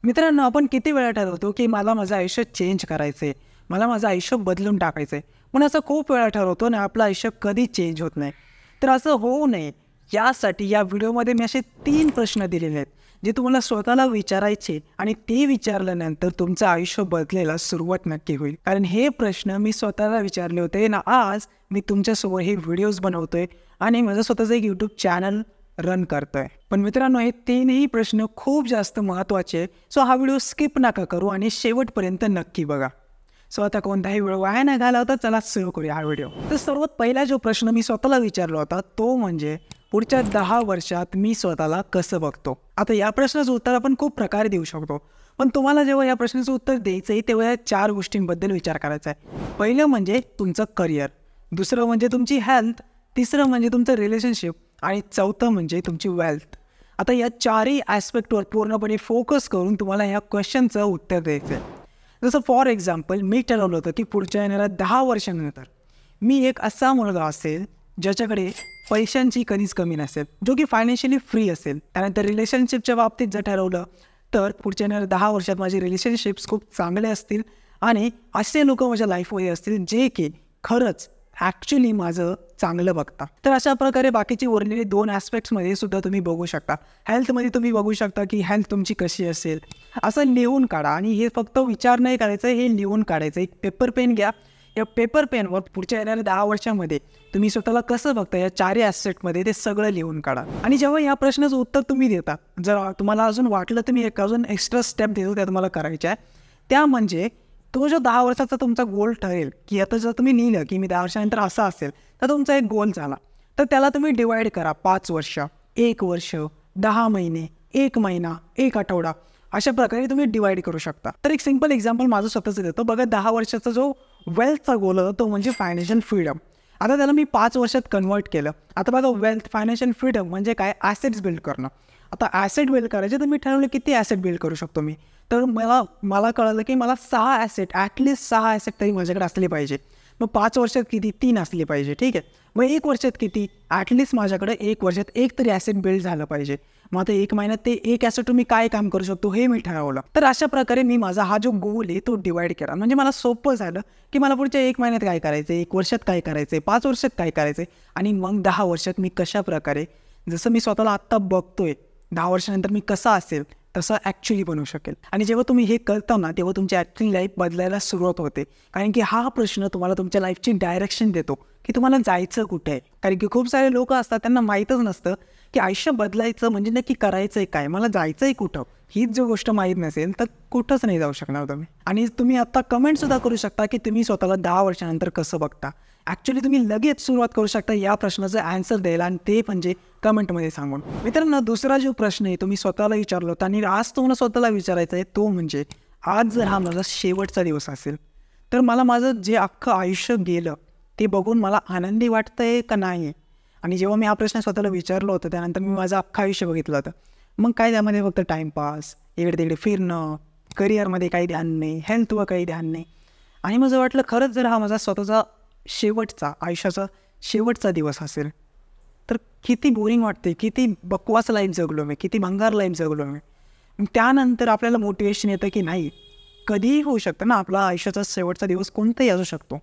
मित्रांनो, आपण किती वेळा ठरवतो, की मला माझं आयुष्य चेंज करायचं आहे, मला माझं आयुष्य बदलून टाकायचं आहे. पण असं खूप वेळा ठरवतो आणि आपलं आयुष्य कधी चेंज होत नाही. तर असं होऊ नये, यासाठी या व्हिडिओमध्ये मी असे 3 प्रश्न दिलेले आहेत, जे तुम्हाला स्वतःला विचारायचे आणि ते विचारल्यानंतर तुमचं आयुष्य बदलायला सुरुवात नक्की होईल. कारण हे प्रश्न मी स्वतःला विचारले होते आणि आज मी तुमच्यासमोर हे व्हिडिओज बनवतोय आणि माझं स्वतःचं एक यूट्यूब चॅनल रन करतोय. पण मित्रांनो, हे 3ही प्रश्न खूप जास्त महत्त्वाचे आहे. सो हा व्हिडिओ स्किप नका करू आणि शेवटपर्यंत नक्की बघा. सो आता कोणताही वेळ वाया नाही घालवता, चला सुरू करूया हा व्हिडिओ. तर सर्वात पहिला जो प्रश्न मी स्वतःला विचारला होता तो म्हणजे पुढच्या 10 वर्षात मी स्वतःला कसं बघतो. आता या प्रश्नाचं उत्तर आपण खूप प्रकारे देऊ शकतो, पण तुम्हाला जेव्हा या प्रश्नाचं उत्तर द्यायचं आहे तेव्हा या 4 गोष्टींबद्दल विचार करायचा आहे. पहिलं म्हणजे तुमचं करिअर, दुसरं म्हणजे तुमची हेल्थ, तिसरं म्हणजे तुमचं रिलेशनशिप आणि चौथं म्हणजे तुमची वेल्थ. आता या 4ही ॲस्पेक्टवर पूर्णपणे फोकस करून तुम्हाला ह्या क्वेश्चनचं उत्तर द्यायचं आहे. जसं फॉर एक्झाम्पल, मी ठरवलं होतं की पुढच्या येणाऱ्या 10 वर्षांनंतर मी एक असा मुलगा असेल ज्याच्याकडे पैशांची कधीच कमी नसेल, जो की फायनान्शियली फ्री असेल. त्यानंतर रिलेशनशिपच्या बाबतीत जर ठरवलं तर पुढच्या येणाऱ्या 10 वर्षात माझे रिलेशनशिप्स खूप चांगले असतील आणि असे लोक माझ्या लाईफमध्ये असतील जे की खरंच ॲक्च्युली माझं चांगलं बघता. तर अशा प्रकारे बाकीचे उरलेले 2 ॲस्पेक्ट्समध्ये सुद्धा तुम्ही बघू शकता. हेल्थमध्ये तुम्ही बघू शकता की हेल्थ तुमची कशी असेल, असं लिहून काढा. आणि हे फक्त विचार नाही करायचं, हे लिहून काढायचं. एक पेपर पेन घ्या. या पेपर पेनवर पुढच्या येणाऱ्या 10 वर्षामध्ये तुम्ही स्वतःला कसं बघता या 4ही ॲस्पेक्टमध्ये ते सगळं लिहून काढा. आणि जेव्हा या प्रश्नाचं उत्तर तुम्ही देता, जर तुम्हाला अजून वाटलं तर मी एक अजून एक्स्ट्रा स्टेप देतो, त्या तुम्हाला करायच्या आहे. त्या म्हणजे तो जो 10 वर्षाचा तुमचा गोल ठरेल, की आता जर तुम्ही लिहिलं की मी 10 वर्षानंतर असा असेल, तर तुमचा एक गोल झाला. तर त्याला तुम्ही डिवाईड करा. 5 वर्ष, 1 वर्ष, 10 महिने, 1 महिना, 1 आठवडा, अशा प्रकारे तुम्ही डिवाईड करू शकता. तर एक सिंपल एक्झाम्पल माझं स्वतःचं देतो. बघा, 10 वर्षाचा जो वेल्थचा गोल होता तो म्हणजे फायनान्शियल फ्रीडम. आता त्याला मी 5 वर्षात कन्वर्ट केलं. आता बघा, वेल्थ, फायनान्शियल फ्रीडम म्हणजे काय? ॲसेट्स बिल्ड करणं. आता ॲसेट बिल्ड करायचे तर मी ठरवलं किती ॲसेट बिल्ड करू शकतो मी. तर मला कळलं की मला 6 ॲसेट, ॲटलिस्ट 6 ॲसेट तरी माझ्याकडे असले पाहिजे. मग 5 वर्षात किती? 3 असले पाहिजे. ठीक आहे. मग 1 वर्षात किती? ॲटलिस्ट माझ्याकडे 1 वर्षात 1 तरी ॲसेट बिल्ड झालं पाहिजे. मग आता 1 महिन्यात ते 1 ॲसेट मी काय काम करू शकतो हे मी ठरवलं. तर अशा प्रकारे मी माझा हा जो गोल आहे तो डिवाईड केला. म्हणजे मला सोपं झालं की मला पुढच्या 1 महिन्यात काय करायचं आहे, 1 वर्षात काय करायचं आहे, 5 वर्षात काय करायचं आहे आणि मग 10 वर्षात मी कशाप्रकारे, जसं मी स्वतःला आत्ता बघतोय, 10 वर्षानंतर मी कसा असेल तसं ॲक्च्युली बनवू शकेल. आणि जेव्हा तुम्ही हे करता ना, तेव्हा तुमची ॲक्च्युली लाईफ बदलायला सुरुवात होते. कारण की हा प्रश्न तुम्हाला तुमच्या लाईफची डायरेक्शन देतो की तुम्हाला जायचं कुठे आहे. कारण की खूप सारे लोक असतात, त्यांना माहीतच नसतं की आयुष्य बदलायचं म्हणजे नक्की करायचं आहे काय, मला जायचं आहे कुठं. हीच जो गोष्ट माहीत नसेल तर कुठंच नाही जाऊ शकणार तुम्ही. आणि तुम्ही आत्ता कमेंटसुद्धा करू शकता की तुम्ही स्वतःला 10 वर्षानंतर कसं बघता. ॲक्च्युली तुम्ही लगेच सुरुवात करू शकता या प्रश्नाचं ॲन्सर द्यायला, आणि ते म्हणजे कमेंटमध्ये सांगून. मित्रांनो, दुसरा जो प्रश्न आहे तो मी स्वतःला विचारला होता आणि आज तुम्हाला स्वतःला विचारायचा आहे तो म्हणजे, आज जर हा माझा शेवटचा दिवस असेल तर मला माझं जे अख्खं आयुष्य गेलं ते बघून मला आनंदी वाटतं आहे का नाही आहे. आणि जेव्हा मी हा प्रश्न स्वतःला विचारलं होतं त्यानंतर मी माझं अख्खं आयुष्य बघितलं होतं. मग काय त्यामध्ये फक्त टाईमपास, इकडे तिकडे फिरणं, करिअरमध्ये काही ध्यान नाही, हेल्थवर काही ध्यान नाही. आणि माझं वाटलं खरंच जर हा माझा स्वतःचा शेवटचा, आयुष्याचा शेवटचा दिवस असेल तर किती बोरिंग वाटते, किती बकवास लाईफ जगलो मी, किती भंगार लाईफ जगलो मी. त्यानंतर आपल्याला मोटिवेशन येतं की नाही, कधीही होऊ शकतं ना, आपला आयुष्याचा शेवटचा दिवस कोणताही असू शकतो.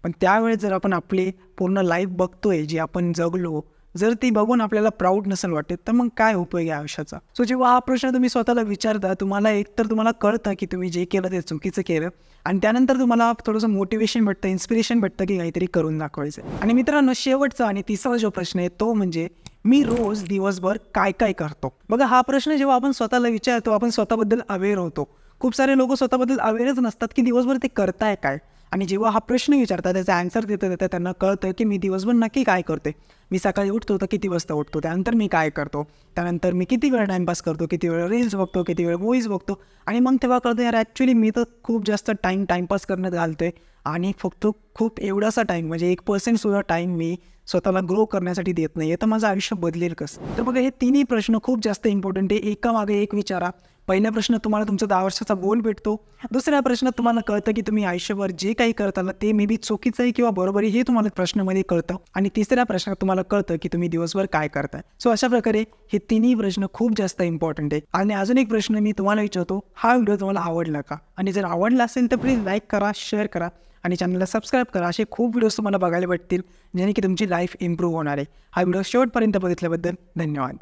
पण त्यावेळेस जर आपण आपली पूर्ण लाईफ बघतोय जी आपण जगलो, जर ती बघून आपल्याला प्राऊड नसेल वाटत तर मग काय उपयोग आहे आयुष्याचा. सो जेव्हा हा प्रश्न तुम्ही स्वतःला विचारता, तुम्हाला एकतर तुम्हाला कळतं की तुम्ही जे केलं ते चुकीचं केलं, आणि त्यानंतर तुम्हाला थोडंसं मोटिवेशन भेटतं, इन्स्पिरेशन भेटतं की काहीतरी करून दाखवायचं. आणि मित्रांनो, शेवटचा आणि तिसरा जो प्रश्न आहे तो म्हणजे, मी रोज दिवसभर काय काय करतो. बघा, हा प्रश्न जेव्हा आपण स्वतःला विचारतो आपण स्वतःबद्दल अवेअर होतो. खूप सारे लोक स्वतःबद्दल अवेअरच नसतात की दिवसभर ते करताय काय. आणि जेव्हा हा प्रश्न विचारतात, त्याचा ॲन्सर देता त्यांना कळतं की मी दिवसभर नक्की काय करते. मी सकाळी उठतो तर किती वाजता उठतो, त्यानंतर मी काय करतो, त्यानंतर मी किती वेळ टाईमपास करतो, किती वेळ रील्स बघतो, किती वेळ मूवीज बघतो. आणि मग तेव्हा कळतं, यार ॲक्च्युली मी तर खूप जास्त टाईमपास करण्यात घालतोय आणि फक्त खूप एवढासा टाईम, म्हणजे 1% सुद्धा टाईम मी स्वतःला ग्रो करण्यासाठी देत नाही आहे. तर माझं आयुष्य बदलेल कसं. तर बघा, हे तिन्ही प्रश्न खूप जास्त इम्पॉर्टंट आहे. एकामागे एक विचारा. पहिला प्रश्न तुम्हाला तुमचा 10 वर्षाचा गोल भेटतो. दुसरा प्रश्न तुम्हाला कळतं की तुम्ही आयुष्यभर जे काही करत आलात ते मे बी चुकीचं आहे किंवा बरोबर आहे हे तुम्हाला प्रश्नामध्ये कळतं. आणि तिसऱ्या प्रश्नात तुम्हाला कळतं की तुम्ही दिवसभर काय करताय. सो अशा प्रकारे हे तिन्ही प्रश्न खूप जास्त इम्पॉर्टंट आहे. आणि अजून एक प्रश्न मी तुम्हाला विचारतो, हा व्हिडिओ तुम्हाला आवडला का? आणि जर आवडला असेल तर प्लीज लाईक करा, शेअर करा आणि चॅनलला सबस्क्राईब करा. असे खूप व्हिडिओज तुम्हाला बघायला भेटतील जेणे की तुमची लाईफ इम्प्रूव्ह होणार आहे. हा व्हिडिओ शेवटपर्यंत बघितल्याबद्दल धन्यवाद.